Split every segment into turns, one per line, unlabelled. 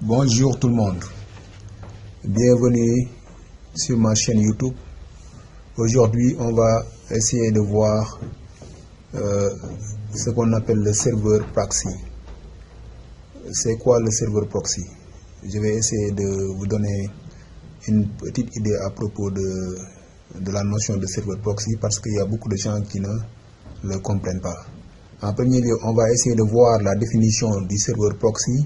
Bonjour tout le monde, bienvenue sur ma chaîne YouTube. Aujourd'hui on va essayer de voir ce qu'on appelle le serveur proxy. C'est quoi le serveur proxy? Je vais essayer de vous donner une petite idée à propos de la notion de serveur proxy, parce qu'il y a beaucoup de gens qui ne le comprennent pas. En premier lieu, on va essayer de voir la définition du serveur proxy.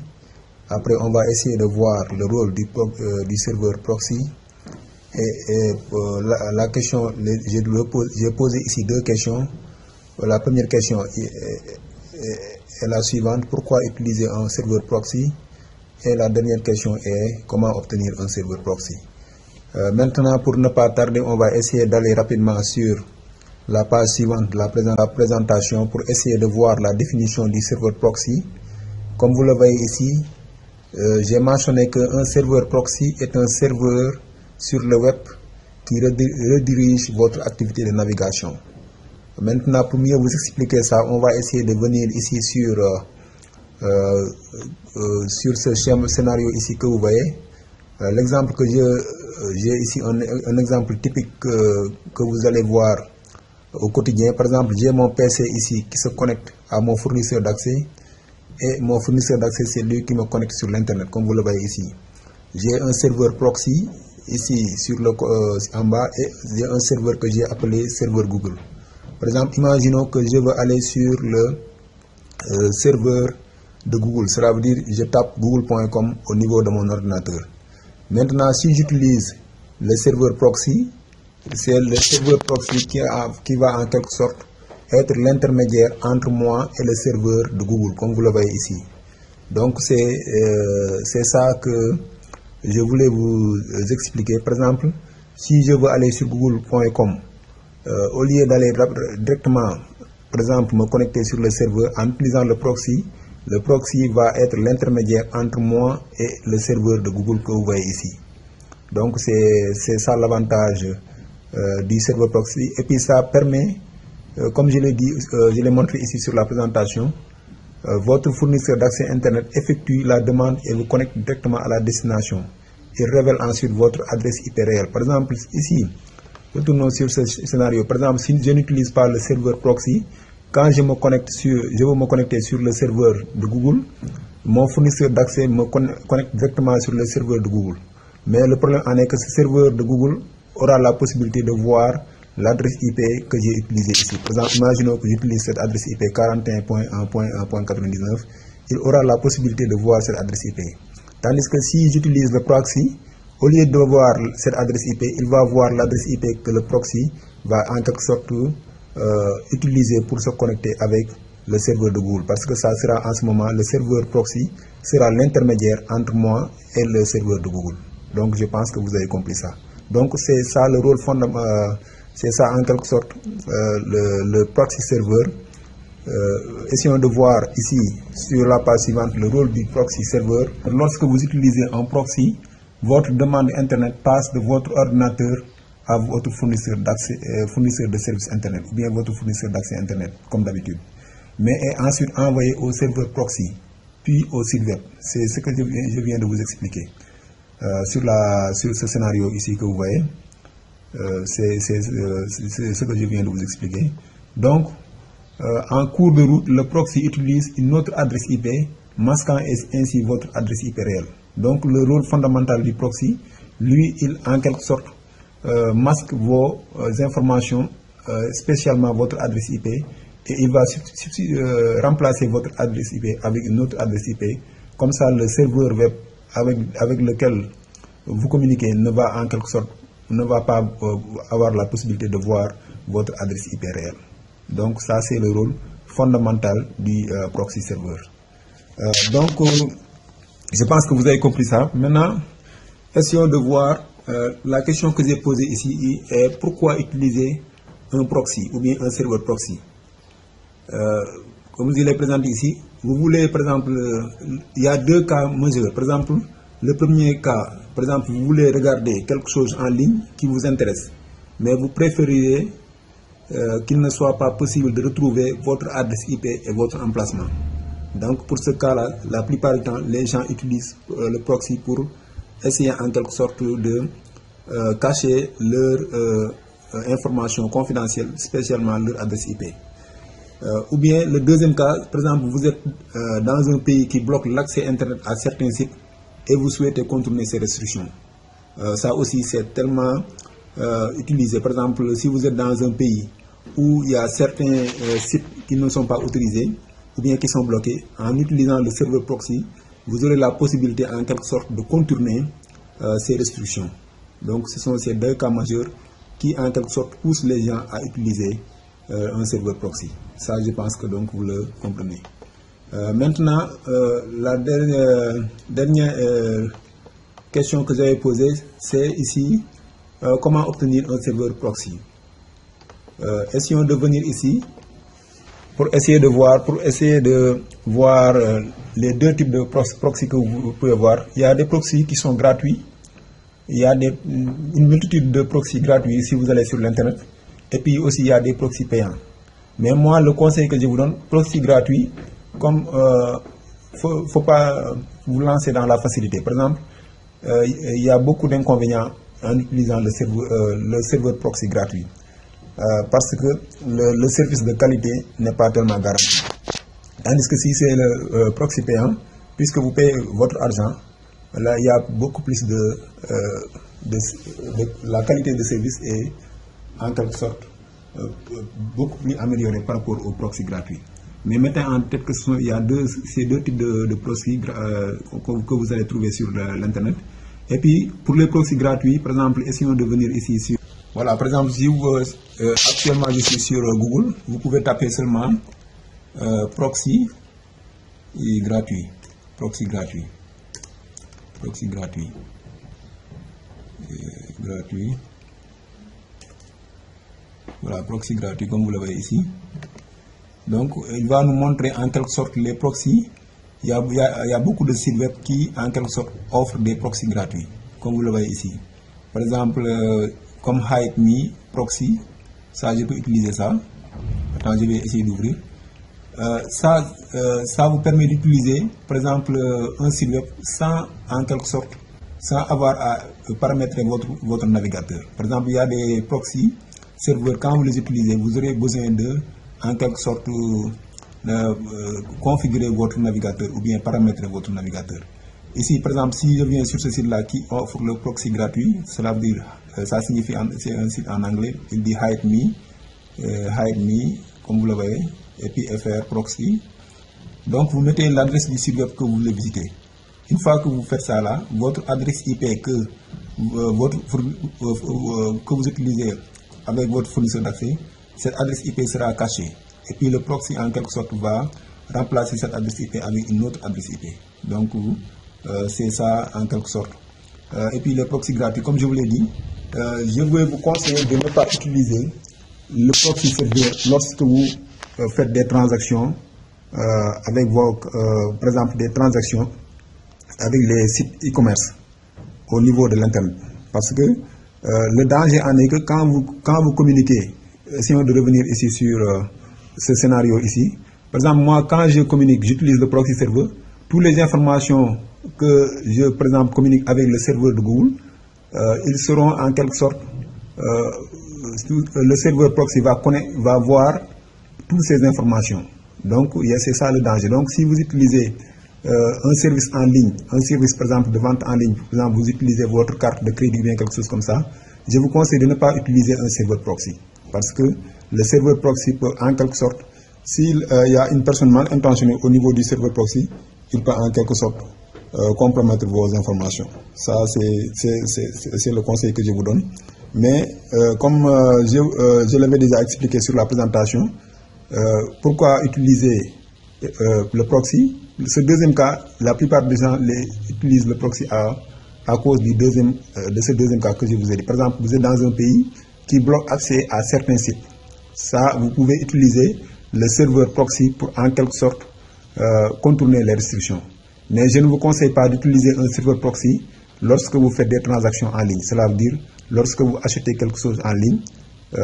Après, on va essayer de voir le rôle du serveur proxy. Et la question, j'ai posé ici deux questions. La première question est la suivante: pourquoi utiliser un serveur proxy? Et la dernière question est: comment obtenir un serveur proxy? Maintenant, pour ne pas tarder, on va essayer d'aller rapidement sur la page suivante, la présentation, pour essayer de voir la définition du serveur proxy. Comme vous le voyez ici, j'ai mentionné qu'un serveur proxy est un serveur sur le web qui redirige votre activité de navigation. Maintenant, pour mieux vous expliquer ça, on va essayer de venir ici sur ce scénario ici que vous voyez. L'exemple que j'ai ici, un exemple typique que vous allez voir au quotidien. Par exemple, j'ai mon PC ici qui se connecte à mon fournisseur d'accès. Et mon fournisseur d'accès, c'est lui qui me connecte sur l'internet, comme vous le voyez ici. J'ai un serveur proxy ici en bas, et j'ai un serveur que j'ai appelé serveur Google. Par exemple, imaginons que je veux aller sur le serveur de Google. Cela veut dire que je tape google.com au niveau de mon ordinateur. Maintenant, si j'utilise le serveur proxy, c'est le serveur proxy qui va en quelque sorte être l'intermédiaire entre moi et le serveur de Google, comme vous le voyez ici. Donc c'est ça que je voulais vous expliquer. Par exemple, si je veux aller sur google.com, au lieu d'aller directement, par exemple, me connecter sur le serveur en utilisant le proxy va être l'intermédiaire entre moi et le serveur de Google que vous voyez ici. Donc c'est ça l'avantage du serveur proxy. Et puis ça permet, comme je l'ai dit, je l'ai montré ici sur la présentation, votre fournisseur d'accès Internet effectue la demande et vous connecte directement à la destination. Il révèle ensuite votre adresse IP réelle. Par exemple, ici, retournons sur ce scénario. Par exemple, si je n'utilise pas le serveur proxy, quand je veux me connecter sur le serveur de Google, mon fournisseur d'accès me connecte directement sur le serveur de Google. Mais le problème en est que ce serveur de Google aura la possibilité de voir l'adresse IP que j'ai utilisée ici. Par exemple, imaginons que j'utilise cette adresse IP 41.1.1.99. Il aura la possibilité de voir cette adresse IP. Tandis que si j'utilise le proxy, au lieu de voir cette adresse IP, il va voir l'adresse IP que le proxy va en quelque sorte utiliser pour se connecter avec le serveur de Google. Parce que ça sera en ce moment, le serveur proxy sera l'intermédiaire entre moi et le serveur de Google. Donc je pense que vous avez compris ça. Donc c'est ça le rôle fondamental. C'est ça en quelque sorte le proxy serveur. Essayons de voir ici sur la page suivante le rôle du proxy serveur. Lorsque vous utilisez un proxy, votre demande Internet passe de votre ordinateur à votre fournisseur de services Internet, ou bien votre fournisseur d'accès Internet, comme d'habitude. Mais est ensuite envoyé au serveur proxy, puis au site web. C'est ce que je viens de vous expliquer. Sur ce scénario ici que vous voyez, c'est ce que je viens de vous expliquer. Donc, en cours de route, le proxy utilise une autre adresse IP, masquant ainsi votre adresse IP réelle. Donc, le rôle fondamental du proxy, lui, il en quelque sorte masque vos informations, spécialement votre adresse IP, et il va remplacer votre adresse IP avec une autre adresse IP. Comme ça, le serveur web avec lequel vous communiquez ne va en quelque sorte pas avoir la possibilité de voir votre adresse IP réelle. Donc ça, c'est le rôle fondamental du proxy serveur. Donc je pense que vous avez compris ça. Maintenant, essayons de voir la question que j'ai posée ici est: pourquoi utiliser un proxy ou bien un serveur proxy? Comme je l'ai présenté ici, vous voulez, par exemple, il y a deux cas majeurs. Par exemple, le premier cas, par exemple, vous voulez regarder quelque chose en ligne qui vous intéresse, mais vous préférez qu'il ne soit pas possible de retrouver votre adresse IP et votre emplacement. Donc pour ce cas-là, la plupart du temps, les gens utilisent le proxy pour essayer en quelque sorte de cacher leurs informations confidentielles, spécialement leur adresse IP. Ou bien le deuxième cas, par exemple, vous êtes dans un pays qui bloque l'accès Internet à certains sites et vous souhaitez contourner ces restrictions. Ça aussi, c'est tellement utilisé. Par exemple, si vous êtes dans un pays où il y a certains sites qui ne sont pas autorisés ou bien qui sont bloqués, en utilisant le serveur proxy, vous aurez la possibilité en quelque sorte de contourner ces restrictions. Donc ce sont ces deux cas majeurs qui en quelque sorte poussent les gens à utiliser un serveur proxy. Ça, je pense que donc vous le comprenez. Maintenant, la dernière question que j'avais posée, c'est ici, comment obtenir un serveur proxy. Essayons de venir ici pour essayer de voir les deux types de proxy que vous pouvez voir. Il y a des proxys qui sont gratuits. Il y a une multitude de proxys gratuits si vous allez sur l'internet. Et puis aussi il y a des proxys payants. Mais moi, le conseil que je vous donne, proxy gratuit, comme faut pas vous lancer dans la facilité. Par exemple, il y a beaucoup d'inconvénients en utilisant le serveur proxy gratuit. Parce que le service de qualité n'est pas tellement garanti. Tandis que si c'est le proxy payant, puisque vous payez votre argent, là il y a beaucoup plus la qualité de service est en quelque sorte beaucoup plus améliorée par rapport au proxy gratuit. Mais mettez en tête que il y a ces deux types de proxy que vous allez trouver sur l'internet. Et puis pour les proxys gratuits, par exemple, essayons de venir ici sur... Voilà, par exemple, si vous, actuellement je suis sur Google, vous pouvez taper seulement proxy gratuit, proxy gratuit, proxy gratuit, gratuit. Voilà, proxy gratuit, comme vous le voyez ici. Donc, il va nous montrer en quelque sorte les proxys. Il y a beaucoup de sites web qui, en quelque sorte, offrent des proxys gratuits, comme vous le voyez ici. Par exemple, comme Hide Me Proxy, ça, je peux utiliser ça. Attends, je vais essayer d'ouvrir. Ça vous permet d'utiliser, par exemple, un site web sans, en quelque sorte, sans avoir à paramétrer votre navigateur. Par exemple, il y a des proxys serveurs, quand vous les utilisez, vous aurez besoin de, en quelque sorte, configurer votre navigateur ou bien paramétrer votre navigateur. Ici, par exemple, si je viens sur ce site-là qui offre le proxy gratuit, cela veut dire, ça signifie, c'est un site en anglais, il dit Hide Me, comme vous le voyez, et puis FR Proxy. Donc, vous mettez l'adresse du site web que vous voulez visiter. Une fois que vous faites ça là, votre adresse IP que vous utilisez avec votre fournisseur d'accès, cette adresse IP sera cachée. Et puis le proxy en quelque sorte va remplacer cette adresse IP avec une autre adresse IP. Donc c'est ça en quelque sorte. Et puis le proxy gratuit, comme je vous l'ai dit, je vais vous conseiller de ne pas utiliser le proxy serveur lorsque vous faites des transactions avec par exemple des transactions avec les sites e-commerce au niveau de l'internet. Parce que le danger en est que quand vous communiquez, essayons de revenir ici sur ce scénario ici. Par exemple, moi, quand je communique, j'utilise le proxy serveur. Toutes les informations que je, par exemple, communique avec le serveur de Google, ils seront en quelque sorte, le serveur proxy va voir toutes ces informations. Donc, c'est ça le danger. Donc, si vous utilisez un service en ligne, un service par exemple de vente en ligne, par exemple vous utilisez votre carte de crédit ou bien quelque chose comme ça, je vous conseille de ne pas utiliser un serveur proxy. Parce que le serveur proxy peut en quelque sorte, s'il y a une personne mal intentionnée au niveau du serveur proxy, il peut en quelque sorte compromettre vos informations. Ça, c'est le conseil que je vous donne. Mais comme je l'avais déjà expliqué sur la présentation, pourquoi utiliser le proxy? Ce deuxième cas, la plupart des gens utilisent le proxy à cause de ce deuxième cas que je vous ai dit. Par exemple, vous êtes dans un pays qui bloque accès à certains sites. Ça, vous pouvez utiliser le serveur proxy pour en quelque sorte contourner les restrictions. Mais je ne vous conseille pas d'utiliser un serveur proxy lorsque vous faites des transactions en ligne. Cela veut dire lorsque vous achetez quelque chose en ligne,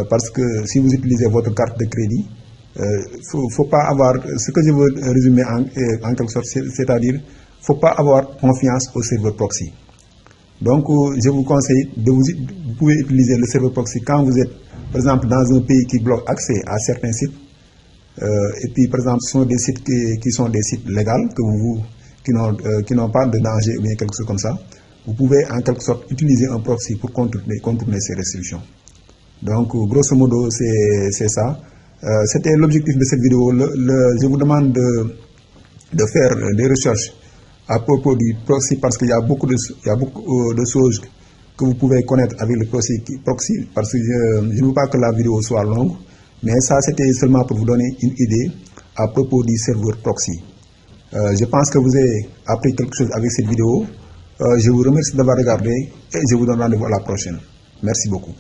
parce que si vous utilisez votre carte de crédit, Faut pas avoir, ce que je veux résumer en quelque sorte, c'est-à-dire, faut pas avoir confiance au serveur proxy. Donc, je vous conseille vous pouvez utiliser le serveur proxy quand vous êtes, par exemple, dans un pays qui bloque accès à certains sites. Et puis, par exemple, ce sont des sites qui sont des sites légaux, qui n'ont pas de danger ou bien quelque chose comme ça. Vous pouvez en quelque sorte utiliser un proxy pour contourner ces restrictions. Donc, grosso modo, c'est ça. C'était l'objectif de cette vidéo. Je vous demande de faire des recherches à propos du proxy parce qu'il y a beaucoup de choses que vous pouvez connaître avec le proxy parce que je ne veux pas que la vidéo soit longue, mais ça c'était seulement pour vous donner une idée à propos du serveur proxy. Je pense que vous avez appris quelque chose avec cette vidéo. Je vous remercie d'avoir regardé et je vous donne rendez-vous à la prochaine. Merci beaucoup.